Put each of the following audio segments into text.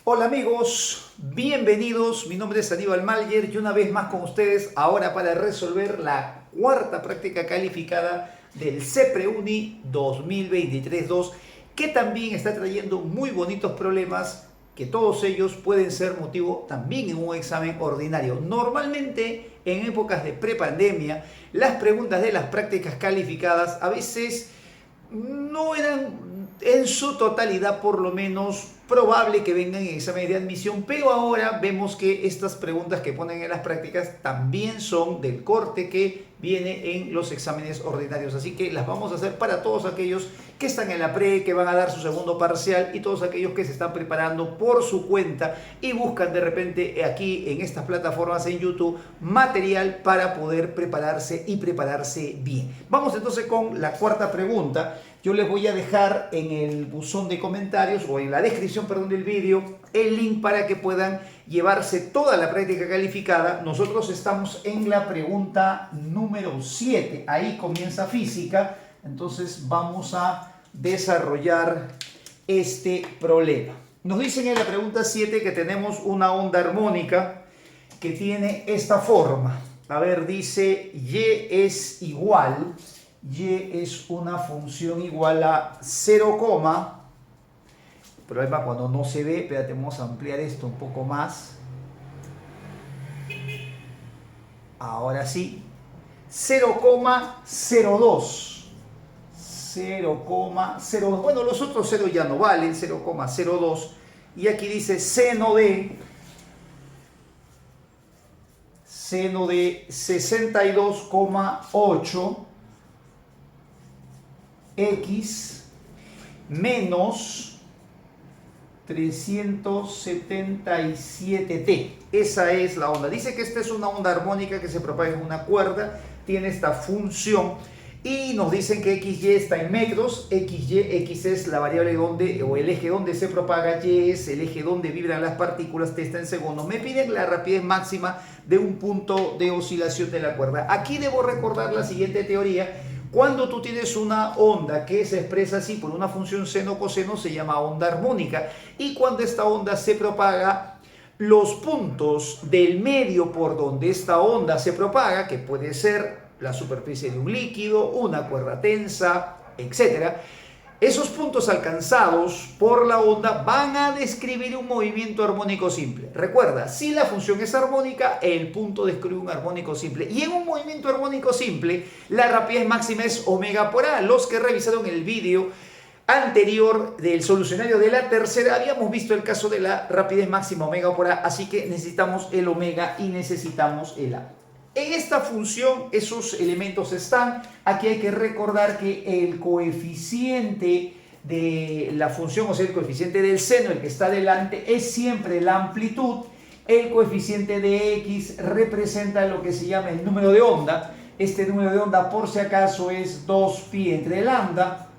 Hola amigos, bienvenidos. Mi nombre es Aníbal Malger y una vez más con ustedes ahora para resolver la cuarta práctica calificada del CEPREUNI 2023-2, que también está trayendo muy bonitos problemas, que todos ellos pueden ser motivo también en un examen ordinario. Normalmente en épocas de prepandemia las preguntas de las prácticas calificadas a veces no eran en su totalidad por lo menos probable que vengan en examen de admisión, pero ahora vemos que estas preguntas que ponen en las prácticas también son del corte que viene en los exámenes ordinarios, así que las vamos a hacer para todos aquellos que están en la pre, que van a dar su segundo parcial y todos aquellos que se están preparando por su cuenta y buscan de repente aquí en estas plataformas en YouTube material para poder prepararse y prepararse bien. Vamos entonces con la cuarta pregunta. Yo les voy a dejar en el buzón de comentarios o en la descripción, perdón, del vídeo el link para que puedan llevarse toda la práctica calificada. Nosotros estamos en la pregunta número 7. Ahí comienza física. Entonces vamos a desarrollar este problema. Nos dicen en la pregunta 7 que tenemos una onda armónica que tiene esta forma. A ver, dice Y es igual... Y es una función igual a 0, el problema cuando no se ve, espérate, vamos a ampliar esto un poco más. Ahora sí, 0,02. 0,02. Bueno, los otros 0 ya no valen, 0,02. Y aquí dice seno de 62,8 X menos 377T. Esa es la onda. Dice que esta es una onda armónica que se propaga en una cuerda, tiene esta función y nos dicen que XY está en metros. X es la variable donde, o el eje donde se propaga, Y es el eje donde vibran las partículas, T está en segundos. Me piden la rapidez máxima de un punto de oscilación de la cuerda. Aquí debo recordar la siguiente teoría. Cuando tú tienes una onda que se expresa así por una función seno-coseno, se llama onda armónica. Y cuando esta onda se propaga, los puntos del medio por donde esta onda se propaga, que puede ser la superficie de un líquido, una cuerda tensa, etc., esos puntos alcanzados por la onda van a describir un movimiento armónico simple. Recuerda, si la función es armónica, el punto describe un armónico simple. Y en un movimiento armónico simple, la rapidez máxima es omega por A. Los que revisaron el vídeo anterior del solucionario de la tercera, habíamos visto el caso de la rapidez máxima omega por A, así que necesitamos el omega y necesitamos el A. En esta función esos elementos están. Aquí hay que recordar que el coeficiente de la función, o sea, el coeficiente del seno, el que está delante, es siempre la amplitud. El coeficiente de X representa lo que se llama el número de onda. Este número de onda, por si acaso, es 2pi entre lambda.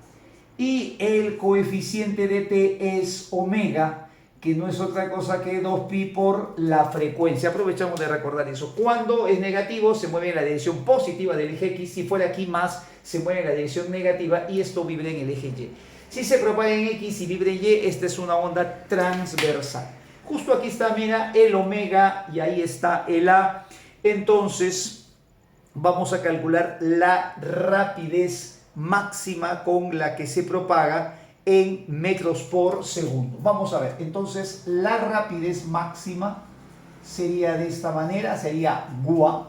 Y el coeficiente de T es omega, que no es otra cosa que 2pi por la frecuencia. Aprovechamos de recordar eso. Cuando es negativo, se mueve en la dirección positiva del eje X. Si fuera aquí más, se mueve en la dirección negativa y esto vibra en el eje Y. Si se propaga en X y vibra en Y, esta es una onda transversal. Justo aquí está, mira, el omega y ahí está el A. Entonces, vamos a calcular la rapidez máxima con la que se propaga en metros por segundo. Vamos a ver, entonces la rapidez máxima sería de esta manera, sería GUA.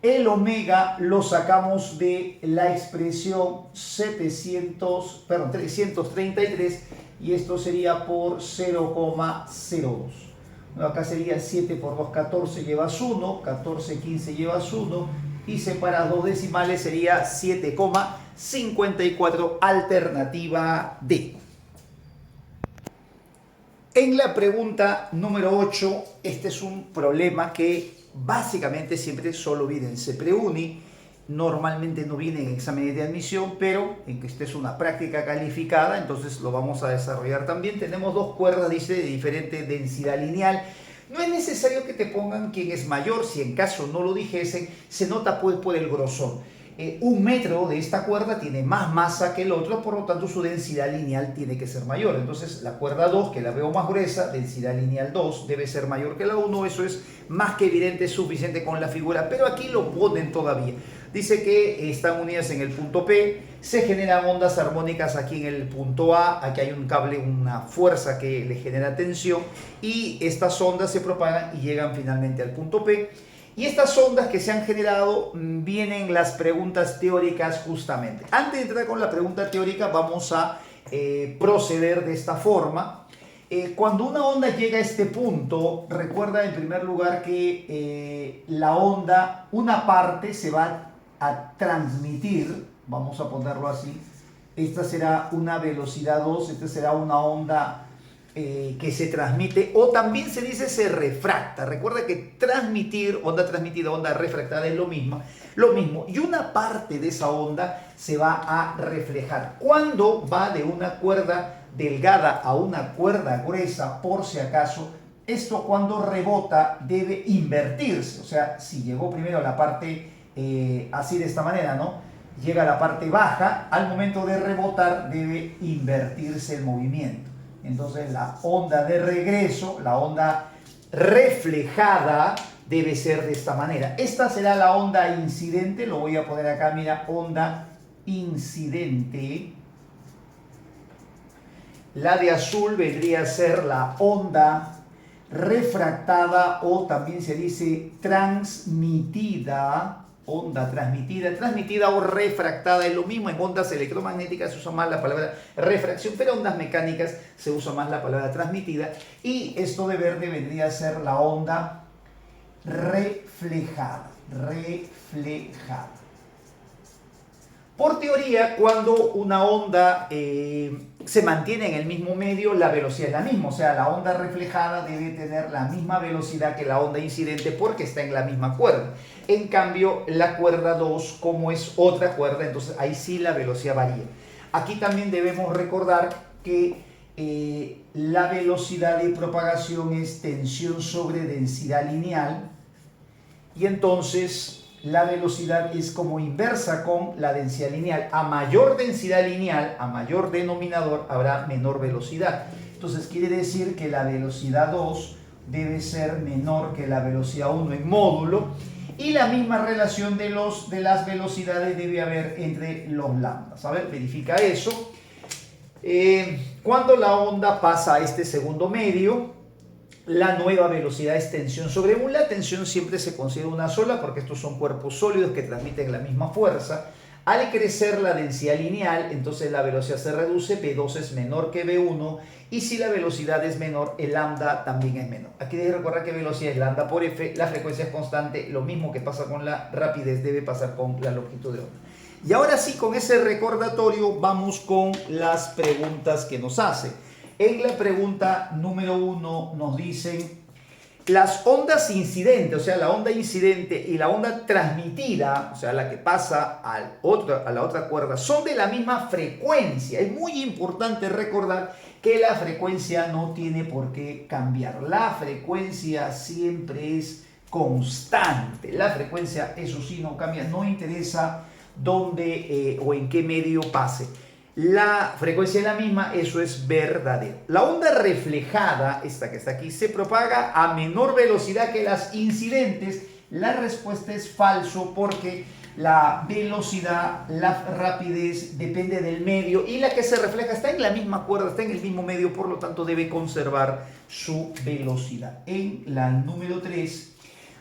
El omega lo sacamos de la expresión 333 y esto sería por 0,02. Bueno, acá sería 7 por 2, 14 llevas 1, 14, 15 llevas 1 y separas dos decimales sería 7,54, alternativa D. En la pregunta número 8, este es un problema que básicamente siempre solo viene en CEPREUNI, normalmente no viene en exámenes de admisión, pero en que esta es una práctica calificada, entonces lo vamos a desarrollar también. Tenemos dos cuerdas, dice, de diferente densidad lineal. No es necesario que te pongan quién es mayor, si en caso no lo dijesen, se nota pues por el grosor. un metro de esta cuerda tiene más masa que el otro, por lo tanto su densidad lineal tiene que ser mayor. Entonces la cuerda 2, que la veo más gruesa, densidad lineal 2, debe ser mayor que la 1. Eso es más que evidente, es suficiente con la figura, pero aquí lo ponen todavía. Dice que están unidas en el punto P, se generan ondas armónicas aquí en el punto A, aquí hay un cable, una fuerza que le genera tensión, y estas ondas se propagan y llegan finalmente al punto P. Y estas ondas que se han generado, vienen las preguntas teóricas justamente. Antes de entrar con la pregunta teórica, vamos a proceder de esta forma. Cuando una onda llega a este punto, recuerda en primer lugar que la onda, una parte se va a transmitir, vamos a ponerlo así. Esta será una velocidad 2, esta será una onda que se transmite, o también se dice se refracta. Recuerda que transmitir, onda transmitida, onda refractada es lo mismo, y una parte de esa onda se va a reflejar. Cuando va de una cuerda delgada a una cuerda gruesa, por si acaso, esto cuando rebota debe invertirse. O sea, si llegó primero la parte así de esta manera, ¿no? Llega a la parte baja, al momento de rebotar debe invertirse el movimiento. Entonces la onda de regreso, la onda reflejada, debe ser de esta manera. Esta será la onda incidente, lo voy a poner acá, mira, onda incidente. La de azul vendría a ser la onda refractada, o también se dice transmitida. Onda transmitida o refractada es lo mismo. En ondas electromagnéticas se usa más la palabra refracción, pero en ondas mecánicas se usa más la palabra transmitida. Y esto de verde vendría a ser la onda reflejada. Por teoría, cuando una onda se mantiene en el mismo medio, la velocidad es la misma. O sea, la onda reflejada debe tener la misma velocidad que la onda incidente porque está en la misma cuerda. En cambio, la cuerda 2, como es otra cuerda, entonces ahí sí la velocidad varía. Aquí también debemos recordar que la velocidad de propagación es tensión sobre densidad lineal, y entonces la velocidad es como inversa con la densidad lineal. A mayor densidad lineal, a mayor denominador, habrá menor velocidad. Entonces quiere decir que la velocidad 2 debe ser menor que la velocidad 1 en módulo, y la misma relación de las velocidades debe haber entre los lambdas. A ver, verifica eso. Cuando la onda pasa a este segundo medio, la nueva velocidad es tensión sobre U. La tensión siempre se considera una sola porque estos son cuerpos sólidos que transmiten la misma fuerza. Al crecer la densidad lineal, entonces la velocidad se reduce, V2 es menor que V1, y si la velocidad es menor, el lambda también es menor. Aquí debe recordar que velocidad es lambda por F, la frecuencia es constante, lo mismo que pasa con la rapidez debe pasar con la longitud de onda. Y ahora sí, con ese recordatorio vamos con las preguntas que nos hace. En la pregunta número 1 nos dicen: las ondas incidentes, o sea, la onda incidente y la onda transmitida, o sea, la que pasa a la otra cuerda, son de la misma frecuencia. Es muy importante recordar que la frecuencia no tiene por qué cambiar. La frecuencia siempre es constante. La frecuencia, eso sí, no cambia. No interesa dónde o en qué medio pase. La frecuencia es la misma, eso es verdadero. La onda reflejada, esta que está aquí, se propaga a menor velocidad que las incidentes. La respuesta es falso porque la velocidad, la rapidez depende del medio, y la que se refleja está en la misma cuerda, está en el mismo medio, por lo tanto debe conservar su velocidad. En la número 3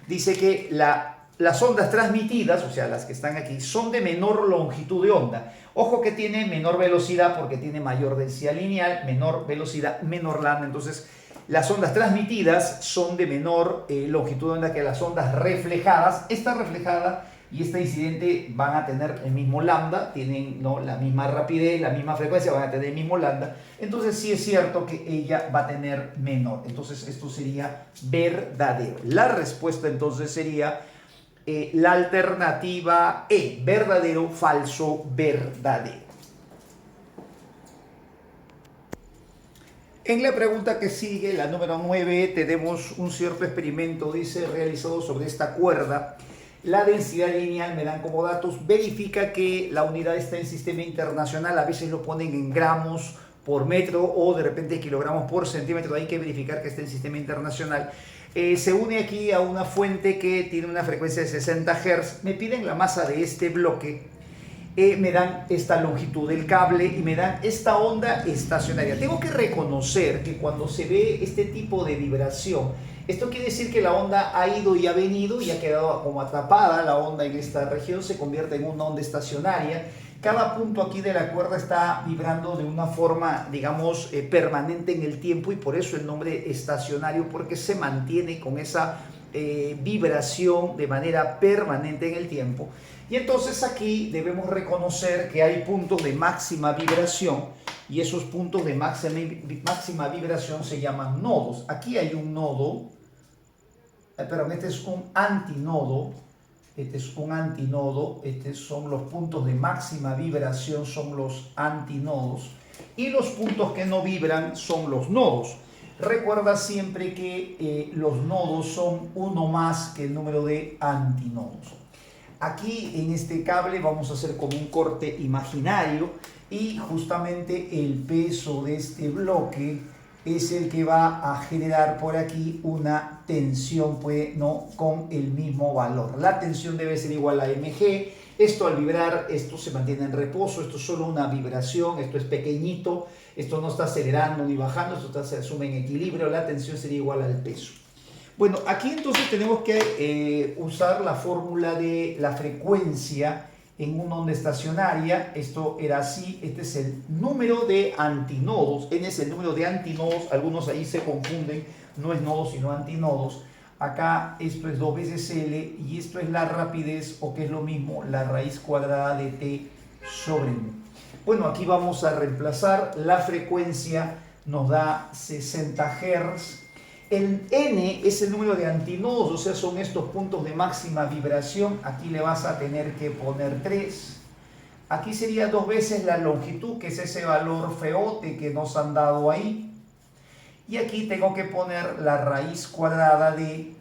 dice que las ondas transmitidas, o sea, las que están aquí, son de menor longitud de onda. Ojo que tiene menor velocidad porque tiene mayor densidad lineal, menor velocidad, menor lambda. Entonces, las ondas transmitidas son de menor longitud de onda que las ondas reflejadas. Esta reflejada y esta incidente van a tener el mismo lambda, tienen, ¿no?, la misma rapidez, la misma frecuencia, van a tener el mismo lambda. Entonces, sí es cierto que ella va a tener menor. Entonces, esto sería verdadero. La respuesta entonces sería la alternativa E, verdadero, falso, verdadero. En la pregunta que sigue, la número 9, tenemos un cierto experimento, dice, realizado sobre esta cuerda. La densidad lineal me dan como datos. Verifica que la unidad está en sistema internacional. A veces lo ponen en gramos por metro o de repente kilogramos por centímetro. Hay que verificar que esté en sistema internacional. Se une aquí a una fuente que tiene una frecuencia de 60 Hz. Me piden la masa de este bloque. Me dan esta longitud del cable y me dan esta onda estacionaria. Tengo que reconocer que cuando se ve este tipo de vibración, esto quiere decir que la onda ha ido y ha venido y ha quedado como atrapada. La onda en esta región se convierte en una onda estacionaria. Cada punto aquí de la cuerda está vibrando de una forma, digamos, permanente en el tiempo, y por eso el nombre estacionario, porque se mantiene con esa vibración de manera permanente en el tiempo. Y entonces aquí debemos reconocer que hay puntos de máxima vibración, y esos puntos de máxima vibración se llaman nodos. Aquí hay un nodo, perdón, este es un antinodo. Este es un antinodo. Estos son los puntos de máxima vibración, son los antinodos, y los puntos que no vibran son los nodos. Recuerda siempre que los nodos son uno más que el número de antinodos. Aquí en este cable vamos a hacer como un corte imaginario, y justamente el peso de este bloque es el que va a generar por aquí una tensión, pues, ¿no?, con el mismo valor. La tensión debe ser igual a mg. Esto al vibrar, esto se mantiene en reposo. Esto es solo una vibración, esto es pequeñito, esto no está acelerando ni bajando, esto se asume en equilibrio. La tensión sería igual al peso. Bueno, aquí entonces tenemos que usar la fórmula de la frecuencia en una onda estacionaria. Esto era así. Este es el número de antinodos. N es el número de antinodos. Algunos ahí se confunden. No es nodos, sino antinodos. Acá esto es 2 veces L, y esto es la rapidez, o que es lo mismo, la raíz cuadrada de T sobre M. Bueno, aquí vamos a reemplazar. La frecuencia nos da 60 Hz. El N es el número de antinodos, o sea, son estos puntos de máxima vibración. Aquí le vas a tener que poner 3. Aquí sería 2 veces la longitud, que es ese valor feote que nos han dado ahí. Y aquí tengo que poner la raíz cuadrada de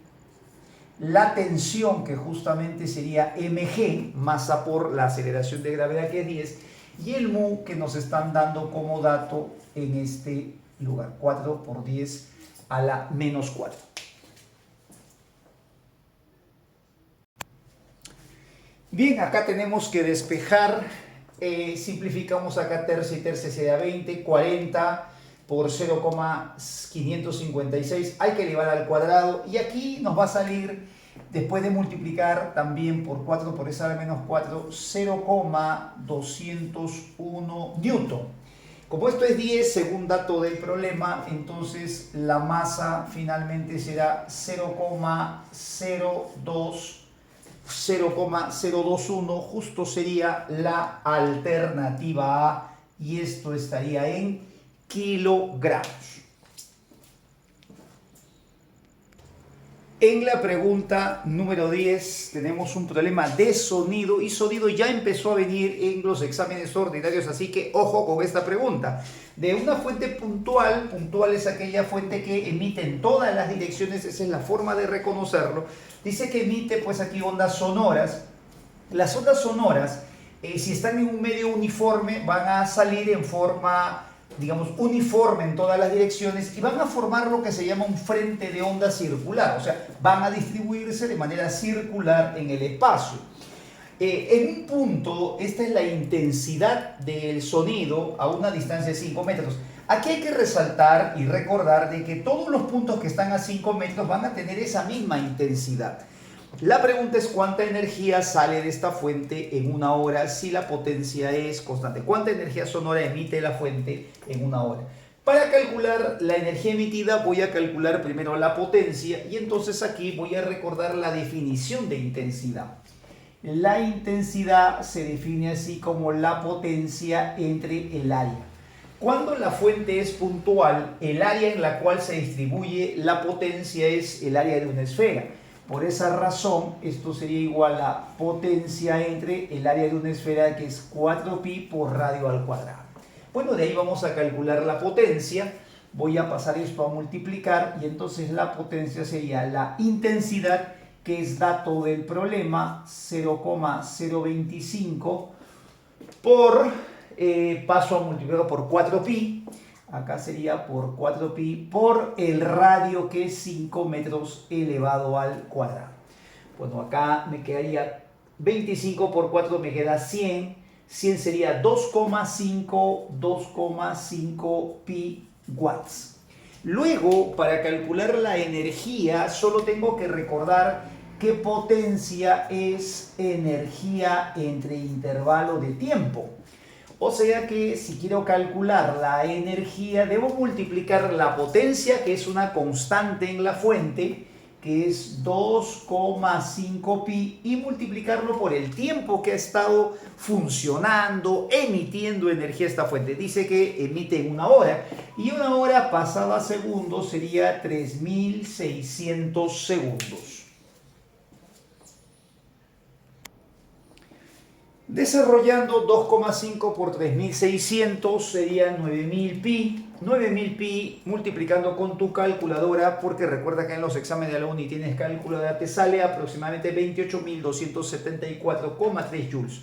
la tensión, que justamente sería mg, masa por la aceleración de gravedad, que es 10, y el mu que nos están dando como dato en este lugar, 4 por 10 a la menos 4. Bien, acá tenemos que despejar. Simplificamos acá tercia y tercia sería 20, 40 por 0,556. Hay que elevar al cuadrado, y aquí nos va a salir, después de multiplicar también por 4 por esa menos 4, 0,201 newton. Como esto es 10 según dato del problema, entonces la masa finalmente será 0,021, justo sería la alternativa A, y esto estaría en kilogramos. En la pregunta número 10 tenemos un problema de sonido, y sonido ya empezó a venir en los exámenes ordinarios, así que ojo con esta pregunta. De una fuente puntual, puntual es aquella fuente que emite en todas las direcciones, esa es la forma de reconocerlo. Dice que emite pues aquí ondas sonoras. Las ondas sonoras, si están en un medio uniforme, van a salir en forma, digamos, uniforme en todas las direcciones, y van a formar lo que se llama un frente de onda circular, o sea, van a distribuirse de manera circular en el espacio. En un punto, esta es la intensidad del sonido a una distancia de 5 metros. Aquí hay que resaltar y recordar de que todos los puntos que están a 5 metros van a tener esa misma intensidad. La pregunta es cuánta energía sale de esta fuente en una hora si la potencia es constante. ¿Cuánta energía sonora emite la fuente en una hora? Para calcular la energía emitida voy a calcular primero la potencia, y entonces aquí voy a recordar la definición de intensidad. La intensidad se define así como la potencia entre el área. Cuando la fuente es puntual, el área en la cual se distribuye la potencia es el área de una esfera. Por esa razón, esto sería igual a potencia entre el área de una esfera, que es 4pi por radio al cuadrado. Bueno, de ahí vamos a calcular la potencia. Voy a pasar esto a multiplicar, y entonces la potencia sería la intensidad, que que es dato del problema, 0,025 por, paso a multiplicar por 4pi, acá sería por 4pi, por el radio que es 5 metros elevado al cuadrado. Bueno, acá me quedaría 25 por 4, me queda 100. 100 sería 2,5 pi watts. Luego, para calcular la energía, solo tengo que recordar qué potencia es energía entre intervalo de tiempo. O sea que si quiero calcular la energía, debo multiplicar la potencia, que es una constante en la fuente, que es 2,5 pi, y multiplicarlo por el tiempo que ha estado funcionando, emitiendo energía esta fuente. Dice que emite en 1 hora, y 1 hora pasada a segundos sería 3600 segundos. Desarrollando 2,5 por 3600 sería 9000 pi. 9000 pi multiplicando con tu calculadora, porque recuerda que en los exámenes de la uni tienes calculadora, te sale aproximadamente 28.274,3 joules.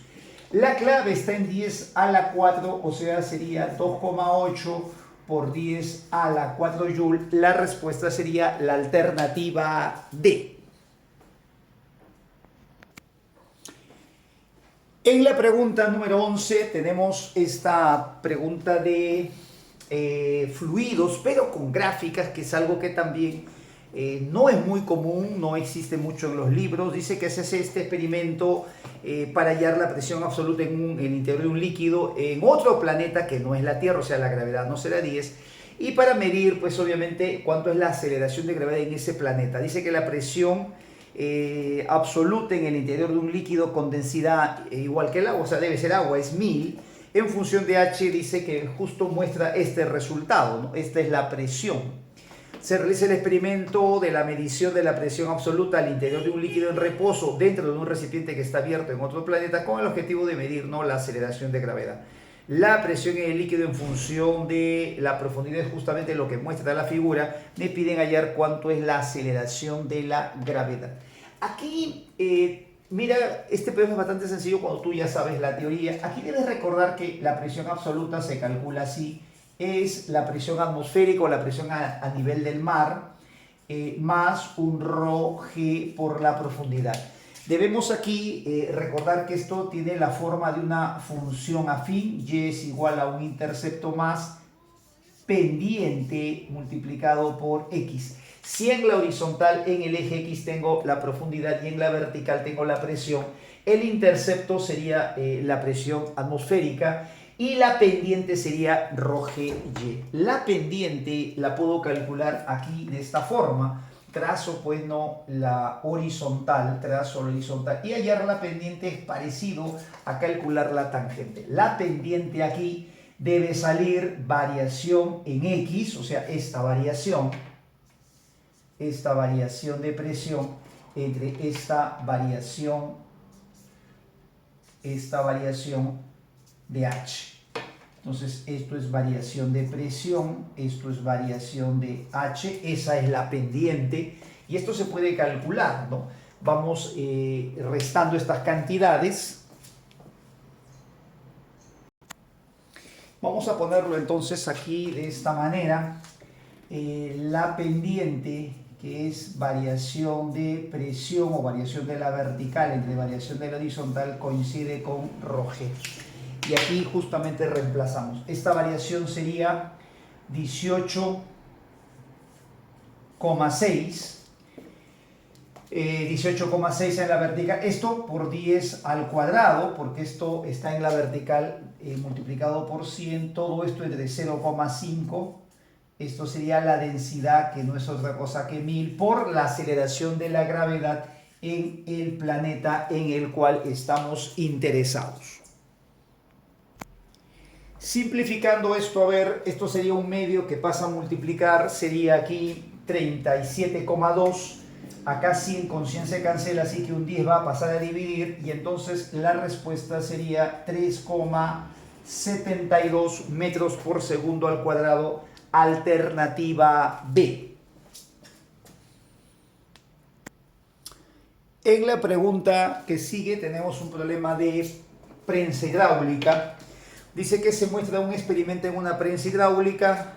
La clave está en 10 a la 4, o sea, sería 2,8 por 10 a la 4 joules. La respuesta sería la alternativa D. En la pregunta número 11 tenemos esta pregunta de fluidos, pero con gráficas, que es algo que también no es muy común, no existe mucho en los libros. Dice que se hace este experimento para hallar la presión absoluta en el interior de un líquido en otro planeta que no es la Tierra, o sea, la gravedad no será 10, y para medir, pues obviamente, cuánto es la aceleración de gravedad en ese planeta. Dice que la presión absoluta en el interior de un líquido con densidad igual que el agua, o sea, debe ser agua, es 1000, en función de H. Dice que justo muestra este resultado, ¿no? Esta es la presión. Se realiza el experimento de la medición de la presión absoluta al interior de un líquido en reposo dentro de un recipiente que está abierto en otro planeta, con el objetivo de medir, ¿no?, la aceleración de gravedad. La presión en el líquido en función de la profundidad es justamente lo que muestra la figura. Me piden hallar cuánto es la aceleración de la gravedad. Aquí, mira, este problema es bastante sencillo cuando tú ya sabes la teoría. Aquí debes recordar que la presión absoluta se calcula así. Es la presión atmosférica o la presión a nivel del mar, más un ρg por la profundidad. Debemos aquí recordar que esto tiene la forma de una función afín. Y es igual a un intercepto más pendiente multiplicado por x. Si en la horizontal, en el eje x, tengo la profundidad y en la vertical tengo la presión, el intercepto sería la presión atmosférica y la pendiente sería ρgy. La pendiente la puedo calcular aquí de esta forma. Trazo pues no la horizontal, trazo la horizontal, y hallar la pendiente es parecido a calcular la tangente. La pendiente aquí debe salir variación en x, o sea, esta variación de presión entre esta variación de h. Entonces, esto es variación de presión, esto es variación de h, esa es la pendiente, y esto se puede calcular, ¿no? Vamos restando estas cantidades. Vamos a ponerlo entonces aquí de esta manera. La pendiente, que es variación de presión o variación de la vertical entre variación de la horizontal, coincide con ρg. Y aquí justamente reemplazamos. Esta variación sería 18,6. 18,6 en la vertical. Esto por 10 al cuadrado, porque esto está en la vertical multiplicado por 100. Todo esto entre 0,5. Esto sería la densidad, que no es otra cosa que 1000, por la aceleración de la gravedad en el planeta en el cual estamos interesados. Simplificando esto, a ver, esto sería un medio que pasa a multiplicar, sería aquí 37,2. Acá 100 con 100 se cancela, así que un 10 va a pasar a dividir, y entonces la respuesta sería 3,72 metros por segundo al cuadrado, alternativa B. En la pregunta que sigue tenemos un problema de prensa hidráulica. Dice que se muestra un experimento en una prensa hidráulica.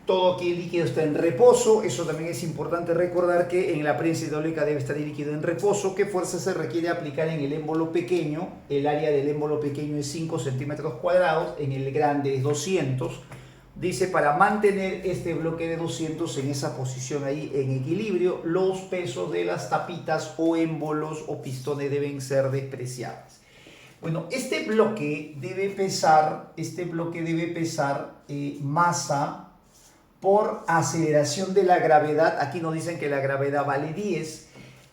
Todo aquí el líquido está en reposo. Eso también es importante recordar, que en la prensa hidráulica debe estar el líquido en reposo. ¿Qué fuerza se requiere aplicar en el émbolo pequeño? El área del émbolo pequeño es 5 centímetros cuadrados, en el grande es 200. Dice, para mantener este bloque de 200 en esa posición ahí en equilibrio, los pesos de las tapitas o émbolos o pistones deben ser despreciables. Bueno, este bloque debe pesar masa por aceleración de la gravedad. Aquí nos dicen que la gravedad vale 10,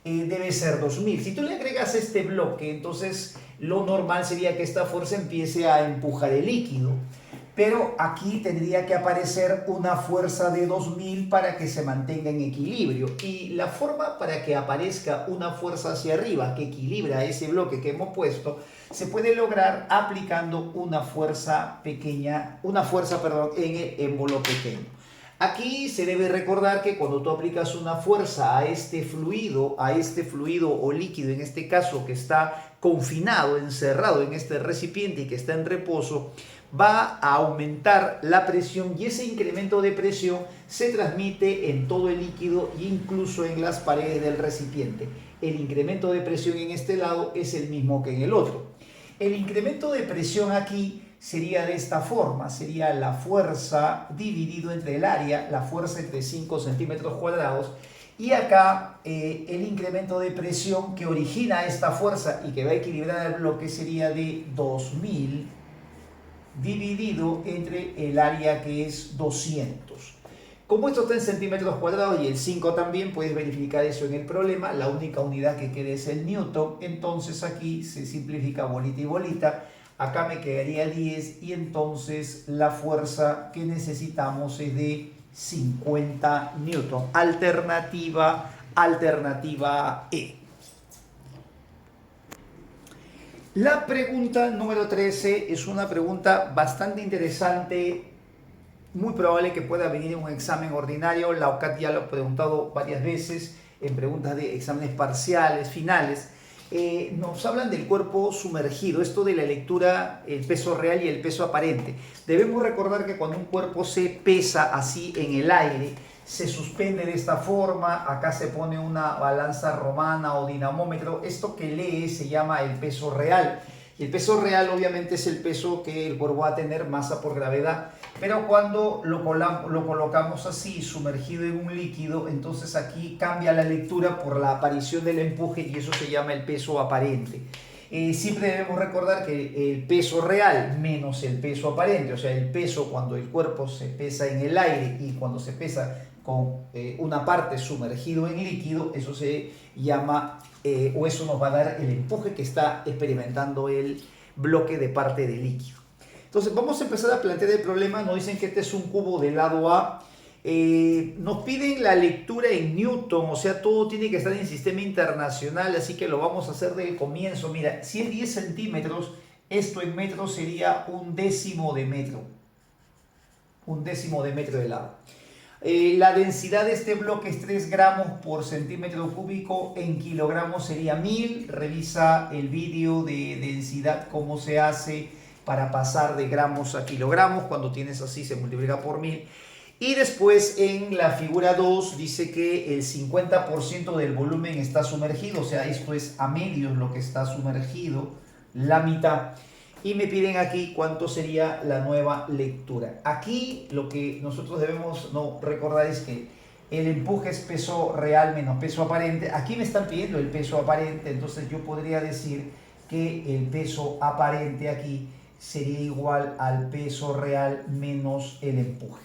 debe ser 2000. Si tú le agregas este bloque, entonces lo normal sería que esta fuerza empiece a empujar el líquido. Pero aquí tendría que aparecer una fuerza de 2000 para que se mantenga en equilibrio. Y la forma para que aparezca una fuerza hacia arriba que equilibra ese bloque que hemos puesto, se puede lograr aplicando una fuerza pequeña, en el émbolo pequeño. Aquí se debe recordar que cuando tú aplicas una fuerza a este fluido o líquido, en este caso que está confinado, encerrado en este recipiente y que está en reposo, va a aumentar la presión, y ese incremento de presión se transmite en todo el líquido e incluso en las paredes del recipiente. El incremento de presión en este lado es el mismo que en el otro. El incremento de presión aquí sería de esta forma, sería la fuerza dividido entre el área, la fuerza entre 5 centímetros cuadrados, y acá el incremento de presión que origina esta fuerza y que va a equilibrar el bloque sería de 2000 dividido entre el área, que es 200. Como esto está en centímetros cuadrados y el 5 también, puedes verificar eso en el problema. La única unidad que queda es el newton, entonces aquí se simplifica bolita y bolita. Acá me quedaría 10 y entonces la fuerza que necesitamos es de 50 newton. Alternativa E. La pregunta número 13 es una pregunta bastante interesante, muy probable que pueda venir en un examen ordinario. La OCAT ya lo ha preguntado varias veces en preguntas de exámenes parciales, finales. Nos hablan del cuerpo sumergido, esto de la lectura, el peso real y el peso aparente. Debemos recordar que cuando un cuerpo se pesa así en el aire, se suspende de esta forma, acá se pone una balanza romana o dinamómetro. Esto que lee se llama el peso real. Y el peso real obviamente es el peso que el cuerpo va a tener, masa por gravedad. Pero cuando lo colocamos así, sumergido en un líquido, entonces aquí cambia la lectura por la aparición del empuje y eso se llama el peso aparente. Siempre debemos recordar que el peso real menos el peso aparente, o sea, el peso cuando el cuerpo se pesa en el aire y cuando se pesa con una parte sumergido en líquido, eso se llama, o eso nos va a dar el empuje que está experimentando el bloque de parte del líquido. Entonces vamos a empezar a plantear el problema. Nos dicen que este es un cubo del lado A. Nos piden la lectura en Newton, o sea, todo tiene que estar en sistema internacional, así que lo vamos a hacer del comienzo. Mira, si es 10 centímetros, esto en metros sería 1/10 de metro. 1/10 de metro de lado. La densidad de este bloque es 3 gramos por centímetro cúbico, en kilogramos sería 1000. Revisa el vídeo de densidad, cómo se hace para pasar de gramos a kilogramos. Cuando tienes así se multiplica por 1000. Y después en la figura 2 dice que el 50% del volumen está sumergido, o sea, esto es a medios lo que está sumergido, la mitad. Y me piden aquí cuánto sería la nueva lectura. Aquí lo que nosotros debemos recordar es que el empuje es peso real menos peso aparente. Aquí me están pidiendo el peso aparente, entonces yo podría decir que el peso aparente aquí sería igual al peso real menos el empuje.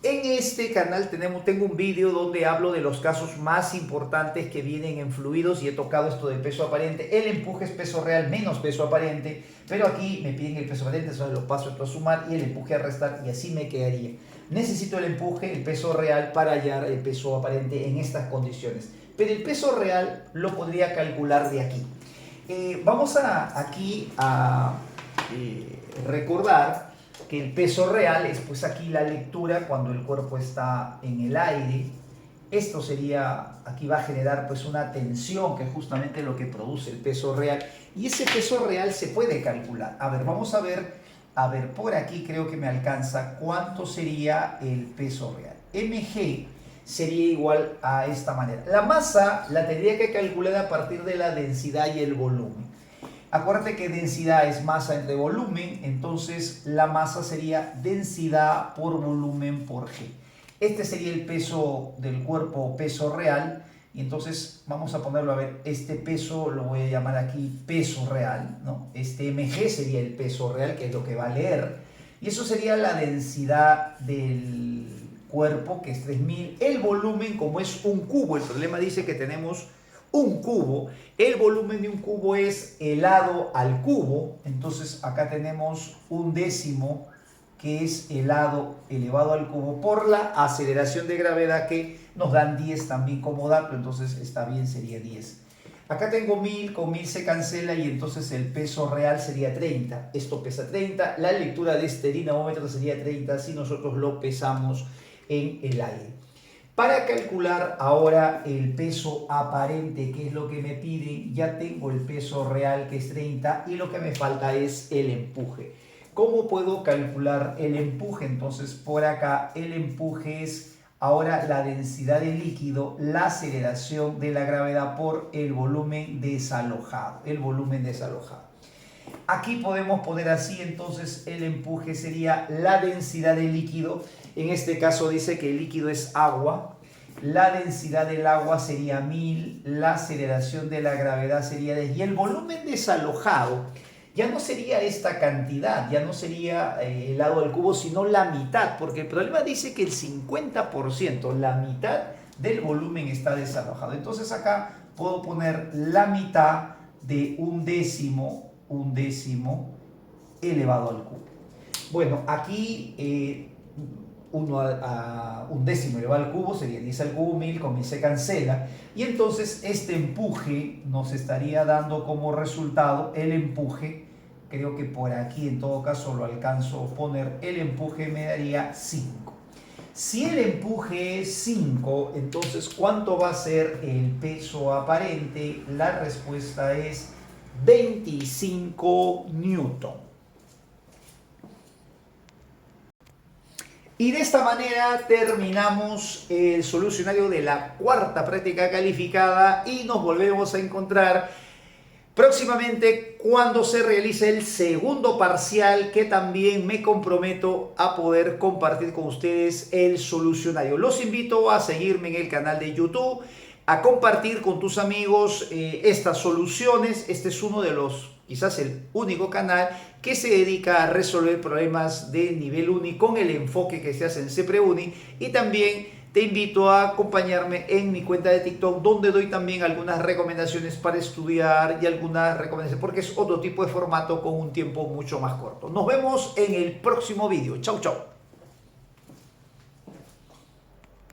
En este canal tengo un vídeo donde hablo de los casos más importantes que vienen en fluidos y he tocado esto del peso aparente. El empuje es peso real menos peso aparente, pero aquí me piden el peso aparente, entonces lo paso esto a sumar y el empuje a restar y así me quedaría. Necesito el empuje, el peso real para hallar el peso aparente en estas condiciones, pero el peso real lo podría calcular de aquí. Vamos aquí a recordar que el peso real es pues aquí la lectura cuando el cuerpo está en el aire Esto sería, aquí va a generar pues una tensión que es justamente lo que produce el peso real. Y ese peso real se puede calcular. A ver, vamos a ver, por aquí creo que me alcanza cuánto sería el peso real. mg sería igual a esta manera. La masa la tendría que calcular a partir de la densidad y el volumen. Acuérdate que densidad es masa entre volumen, entonces la masa sería densidad por volumen por G. Este sería el peso del cuerpo, peso real, y entonces vamos a ponerlo, a ver, este peso lo voy a llamar aquí peso real, ¿no? Este mg sería el peso real, que es lo que va a leer, y eso sería la densidad del cuerpo, que es 3000. El volumen, como es un cubo, el problema dice que tenemos un cubo, el volumen de un cubo es helado al cubo, entonces acá tenemos un décimo que es helado elevado al cubo por la aceleración de gravedad, que nos dan 10 también como dato, entonces está bien, sería 10. Acá tengo 1000, con 1000 se cancela y entonces el peso real sería 30. Esto pesa 30, la lectura de este dinamómetro sería 30 si nosotros lo pesamos en el aire. Para calcular ahora el peso aparente, que es lo que me piden, ya tengo el peso real que es 30 y lo que me falta es el empuje. ¿Cómo puedo calcular el empuje? Entonces por acá el empuje es ahora la densidad del líquido, la aceleración de la gravedad por el volumen desalojado. Aquí podemos poner así, entonces el empuje sería la densidad del líquido. En este caso dice que el líquido es agua. La densidad del agua sería 1000, la aceleración de la gravedad sería 10 y el volumen desalojado ya no sería esta cantidad, ya no sería el lado del cubo, sino la mitad, porque el problema dice que el 50%, la mitad del volumen está desalojado. Entonces acá puedo poner la mitad de un décimo elevado al cubo. Bueno, aquí un décimo elevado al cubo sería 10 al cubo, 1000, con 1000 se cancela, y entonces este empuje nos estaría dando como resultado el empuje. Creo que por aquí en todo caso lo alcanzo a poner, el empuje me daría 5. Si el empuje es 5, entonces ¿cuánto va a ser el peso aparente? La respuesta es 25 newton. Y de esta manera terminamos el solucionario de la cuarta práctica calificada y nos volvemos a encontrar próximamente cuando se realice el segundo parcial, que también me comprometo a poder compartir con ustedes el solucionario. Los invito a seguirme en el canal de YouTube, a compartir con tus amigos estas soluciones. Este es uno de los, quizás el único canal que se dedica a resolver problemas de nivel uni con el enfoque que se hace en CEPREUNI, y también te invito a acompañarme en mi cuenta de TikTok, donde doy también algunas recomendaciones para estudiar y algunas recomendaciones, porque es otro tipo de formato con un tiempo mucho más corto. Nos vemos en el próximo vídeo. Chau, chau.